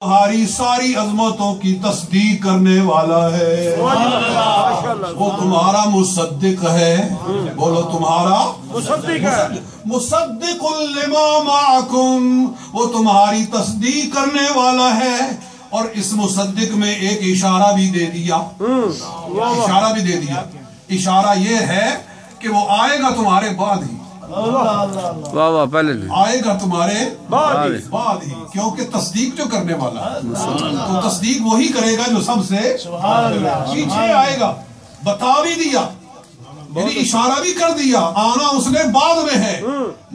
تمہاری ساری عظمتوں کی تصدیق کرنے والا ہے، وہ تمہارا مصدق ہے۔ بولو تمہارا مصدق ہے، مصدق لما معکم، وہ تمہاری تصدیق کرنے والا ہے۔ اور اس مصدق میں ایک اشارہ بھی دے دیا، اشارہ بھی دے دیا۔ اشارہ یہ ہے کہ وہ آئے گا تمہارے بعد ہی، پہلے آئے گا تمہارے بعد ہی، کیونکہ تصدیق جو کرنے والا تو تصدیق وہی کرے گا جو سب سے پیچھے آئے گا۔ بتا بھی دیا، یعنی اشارہ بھی کر دیا، آنا اس نے بعد میں ہے،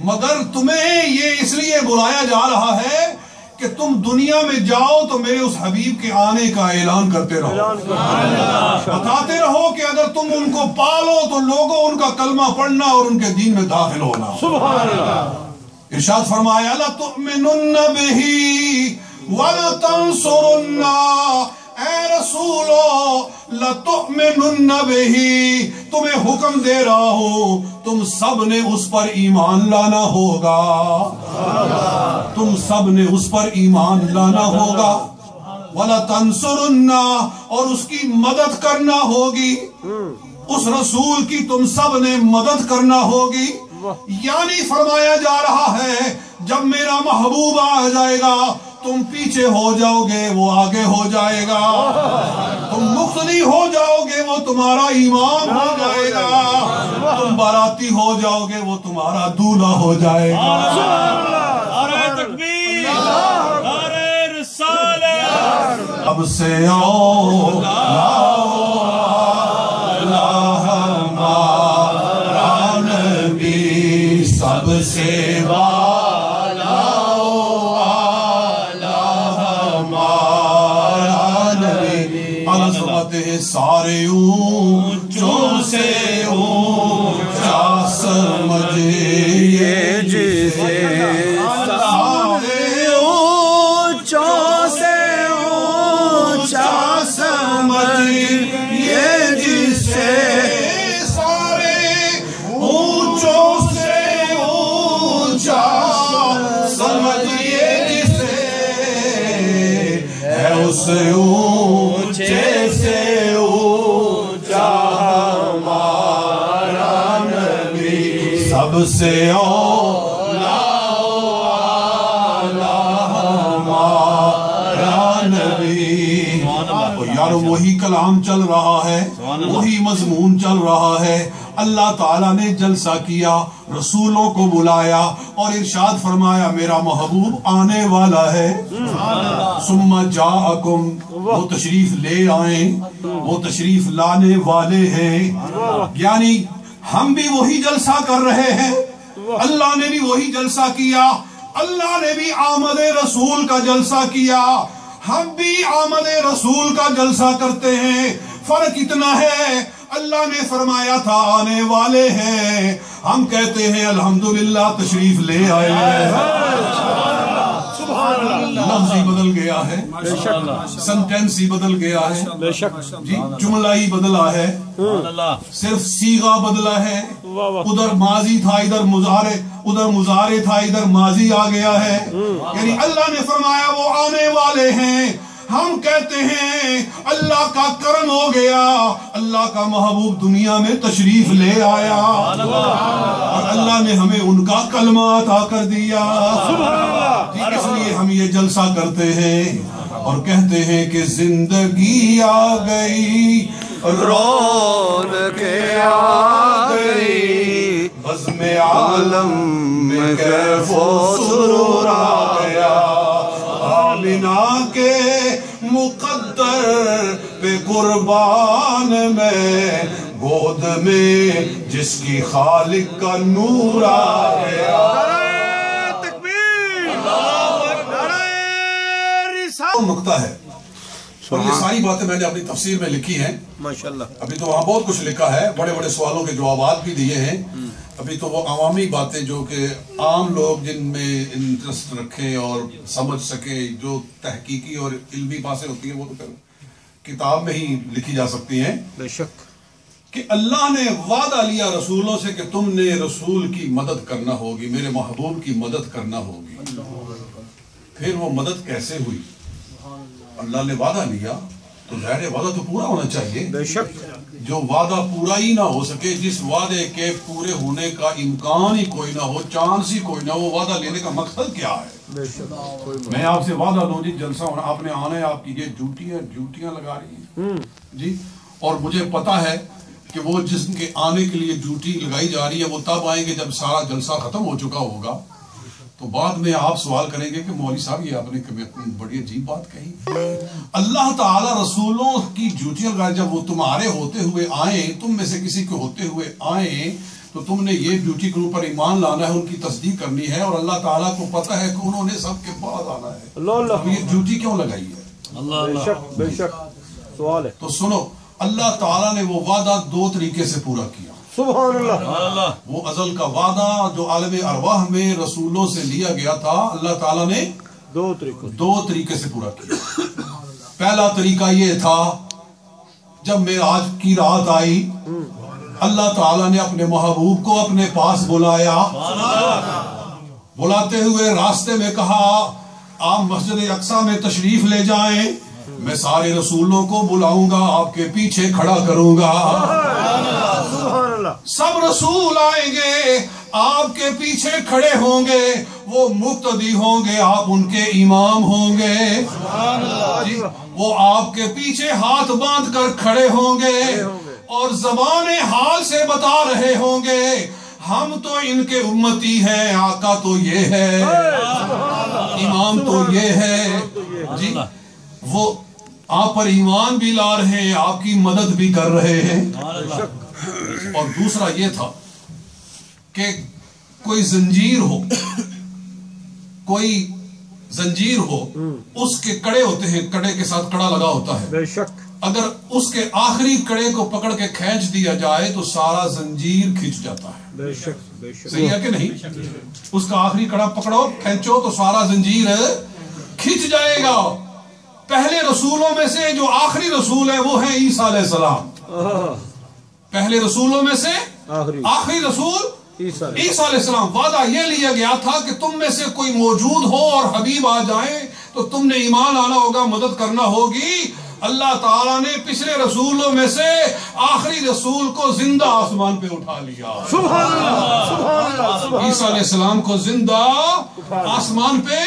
مگر تمہیں یہ اس لیے بلایا جا رہا ہے کہ تم دنیا میں جاؤ تو میرے اس حبیب کے آنے کا اعلان کرتے رہو، بتاتے رہو کہ اگر تم ان کو پالو تو لوگوں ان کا کلمہ پڑھنا اور ان کے دین میں داخل ہونا۔ سبحان اللہ۔ ارشاد فرمایا لَتُؤْمِنُنَّ بِهِ وَلَتَنْصُرُنَّ، اے رسولو لَتُؤْمِنُنَّ بِهِ، تمہیں حکم دے رہا ہوں تم سب نے اس پر ایمان لانا ہوگا، تم سب نے اس پر ایمان لانا ہوگا۔ وَلَتَنْصُرُنَّ، اور اس کی مدد کرنا ہوگی، اس رسول کی تم سب نے مدد کرنا ہوگی۔ یعنی فرمایا جا رہا ہے جب میرا محبوب آ جائے گا تم پیچھے ہو جاؤ گے، وہ آگے ہو جائے گا، تم مقتدی ہو جاؤ گے، وہ تمہارا امام ہو جائے گا، تم باراتی ہو جاؤ گے، وہ تمہارا دولہا ہو جائے گا۔ نعرہ تکبیر، نعرہ رسالت، اب سے اولا ہمارا نبی، سب سے والا سارے اونچوں سے اونچا سمجھیے جسے، سارے اونچوں سے اونچا سمجھیے جسے، سارے اونچوں سے اونچا سمجھیے جسے، ہے اس اونچے سے سب سے اولا ہمارا نبی۔ یارو وہی کلام چل رہا ہے، وہی مضمون چل رہا ہے۔ اللہ تعالیٰ نے جلسہ کیا، رسولوں کو بلایا اور ارشاد فرمایا میرا محبوب آنے والا ہے۔ ثم جاءکم، وہ تشریف لے آئیں، وہ تشریف لانے والے ہیں۔ یعنی ہم بھی وہی جلسہ کر رہے ہیں، اللہ نے بھی وہی جلسہ کیا، اللہ نے بھی آمد رسول کا جلسہ کیا، ہم بھی آمد رسول کا جلسہ کرتے ہیں۔ فرق اتنا ہے اللہ نے فرمایا تھا آنے والے ہیں، ہم کہتے ہیں الحمدللہ تشریف لے آئے ہیں۔ لفظ ہی بدل گیا ہے، سنٹینس ہی بدل گیا ہے، جی جملہ ہی بدلا ہے، صرف صیغہ بدلا ہے، ادھر ماضی تھا ادھر مضارع تھا ادھر ماضی آ گیا ہے۔ یعنی اللہ نے فرمایا وہ آنے والے ہیں، ہم کہتے ہیں اللہ کا کرم ہو گیا، اللہ کا محبوب دنیا میں تشریف لے آیا اور اللہ نے ہمیں ان کا کلمہ عطا کر دیا۔ اس لیے ہم یہ جلسہ کرتے ہیں اور کہتے ہیں کہ زندگی آ گئی، رونق آ گئی، بزم عالم میں کیف و سرور آ گیا، آمنہ کے مقدر پہ قربان میں، گود میں جس کی خالق کا نور آ گیا۔ نقطہ ہے اور یہ ساری باتیں میں نے اپنی تفسیر میں لکھی ہیں ماشاءاللہ۔ ابھی تو وہاں بہت کچھ لکھا ہے، بڑے بڑے سوالوں کے جوابات بھی دیے ہیں۔ ابھی تو وہ عوامی باتیں جو کہ عام لوگ جن میں انٹرسٹ رکھیں اور سمجھ سکیں، جو تحقیقی اور علمی باتیں ہوتی ہیں وہ تو کتاب میں ہی لکھی جا سکتی ہیں۔ بے شک کہ اللہ نے وعدہ لیا رسولوں سے کہ تم نے رسول کی مدد کرنا ہوگی، میرے محبوب کی مدد کرنا ہوگی۔ پھر وہ مدد کیسے ہوئی؟ اللہ نے وعدہ لیا تو ظاہر ہے وعدہ تو پورا ہونا چاہیے. بے شک. جو وعدہ پورا ہی نہ ہو سکے، جس وعدے کے پورے ہونے کا امکان ہی کوئی نہ ہو، چانس ہی کوئی نہ ہو، وعدہ لینے کا مقصد کیا ہے؟ بے شک. میں آپ سے وعدہ لوں جی جلسہ ہونا، آپ نے آنا ہے، آپ کی یہ ڈیوٹیاں لگا رہی ہیں جی، اور مجھے پتا ہے کہ وہ جس کے آنے کے لیے ڈیوٹی لگائی جا رہی ہے وہ تب آئیں گے جب سارا جلسہ ختم ہو چکا ہوگا. تو بعد میں آپ سوال کریں گے کہ مولوی صاحب یہ آپ نے بڑی عجیب بات کہی. اللہ تعالی رسولوں کی ڈیوٹیاں لگائیں، جب وہ تمہارے ہوتے ہوئے آئیں، تم میں سے کسی کے ہوتے ہوئے آئیں، تو تم نے یہ ڈیوٹی کے اوپر ایمان لانا ہے، ان کی تصدیق کرنی ہے، اور اللہ تعالیٰ کو پتہ ہے کہ انہوں نے سب کے بعد آنا ہے. تو یہ ڈیوٹی کیوں لگائی ہے؟ بے شک. بے شک. سوال ہے. تو سنو، اللہ تعالیٰ نے وہ وعدہ دو طریقے سے پورا کیا. سبحان اللہ. وہ ازل کا وعدہ جو عالم ارواح میں رسولوں سے لیا گیا تھا، اللہ تعالیٰ نے دو طریقے سے پورا کیا. پہلا طریقہ یہ تھا، جب معراج کی رات آئی، اللہ تعالیٰ نے اپنے محبوب کو اپنے پاس بلایا. بلاتے ہوئے راستے میں کہا آپ مسجد اقصی میں تشریف لے جائیں، میں سارے رسولوں کو بلاؤں گا، آپ کے پیچھے کھڑا کروں گا. سب رسول آئیں گے، آپ کے پیچھے کھڑے ہوں گے، وہ مقتدی ہوں گے، آپ ان کے امام ہوں گے. وہ آپ کے پیچھے ہاتھ باندھ کر کھڑے ہوں گے اور زبان حال سے بتا رہے ہوں گے ہم تو ان کے امتی ہیں، آقا تو یہ ہے، امام تو یہ ہے. جی وہ آپ پر ایمان بھی لا رہے ہیں، آپ کی مدد بھی کر رہے ہیں. اور دوسرا یہ تھا کہ کوئی زنجیر ہو، اس کے کڑے ہوتے ہیں، کڑے کے ساتھ کڑا لگا ہوتا ہے. بے شک. اگر اس کے آخری کڑے کو پکڑ کے کھینچ دیا جائے تو سارا زنجیر کھنچ جاتا ہے. بے شک. بے شک. صحیح ہے کہ نہیں؟ اس کا آخری کڑا پکڑو، کھینچو تو سارا زنجیر کھنچ جائے گا. پہلے رسولوں میں سے جو آخری رسول ہے وہ ہے عیسیٰ علیہ السلام. پہلے رسولوں میں سے آخری رسول عیسیٰ علیہ السلام. وعدہ یہ لیا گیا تھا کہ تم میں سے کوئی موجود ہو اور حبیب آ جائیں تو تم نے ایمان آنا ہوگا، مدد کرنا ہوگی. اللہ تعالیٰ نے پچھلے رسولوں میں سے آخری رسول کو زندہ آسمان پہ اٹھا لیا. عیسیٰ علیہ السلام کو زندہ آسمان پہ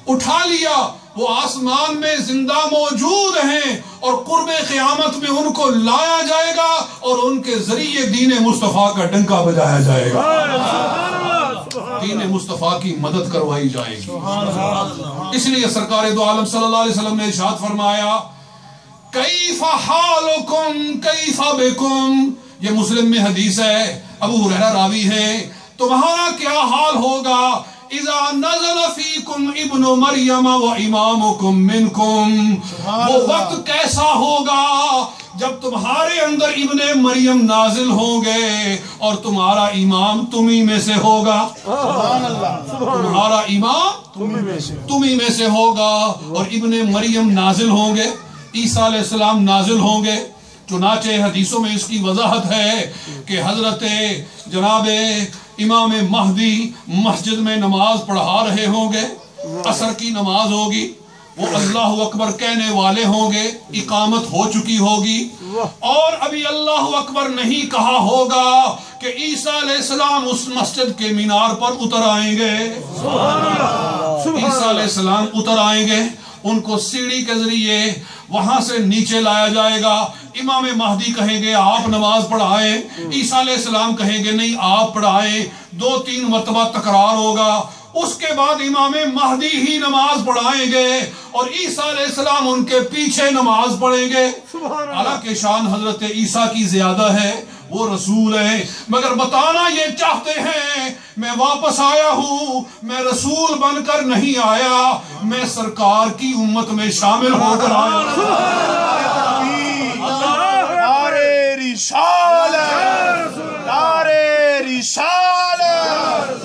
اٹھا لیا. وہ آسمان میں زندہ موجود ہیں اور قرب قیامت میں ان کو لایا جائے گا اور ان کے ذریعے دین مصطفیٰ کا ڈنکا بجایا جائے گا، دین مصطفیٰ کی مدد کروائی جائے گی. اس لیے سرکار دو عالم صلی اللہ علیہ وسلم نے ارشاد فرمایا کیف حالکم کیف بکم، یہ مسلم میں حدیث ہے، ابو ہریرہ راوی ہے، تمہارا کیا حال ہوگا اذا نزل فیکم ابن مریم و امامکم منکم، وہ وقت کیسا ہوگا جب تمہارے اندر ابن مریم نازل ہوں گے اور تمہارا امام تمہیں میں سے ہوگا. تمہارا امام تمہیں میں سے ہوگا اور ابن مریم نازل ہوں گے، عیسیٰ علیہ السلام نازل ہوں گے. چنانچہ حدیثوں میں اس کی وضاحت ہے کہ حضرت جناب امام مہدی مسجد میں نماز پڑھا رہے ہوں گے، عصر کی نماز ہوگی، وہ اللہ اکبر کہنے والے ہوں گے، اقامت ہو چکی ہوگی اور ابھی اللہ اکبر نہیں کہا ہوگا کہ عیسیٰ علیہ السلام اس مسجد کے مینار پر اتر آئیں گے. عیسیٰ علیہ السلام اتر آئیں گے، ان کو سیڑھی کے ذریعے وہاں سے نیچے لایا جائے گا. امام مہدی کہیں گے آپ نماز پڑھائیں، عیسیٰ علیہ السلام کہیں گے نہیں آپ پڑھائیں. 2-3 مرتبہ تکرار ہوگا، اس کے بعد امام مہدی ہی نماز پڑھائیں گے اور عیسیٰ علیہ السلام ان کے پیچھے نماز پڑھیں گے. حالانکہ شان حضرت عیسیٰ کی زیادہ ہے، وہ رسول ہیں، مگر بتانا یہ چاہتے ہیں میں واپس آیا ہوں، میں رسول بن کر نہیں آیا، میں سرکار کی امت میں شامل ہو کر آیا. نعرے رسالت، نعرے رسالت،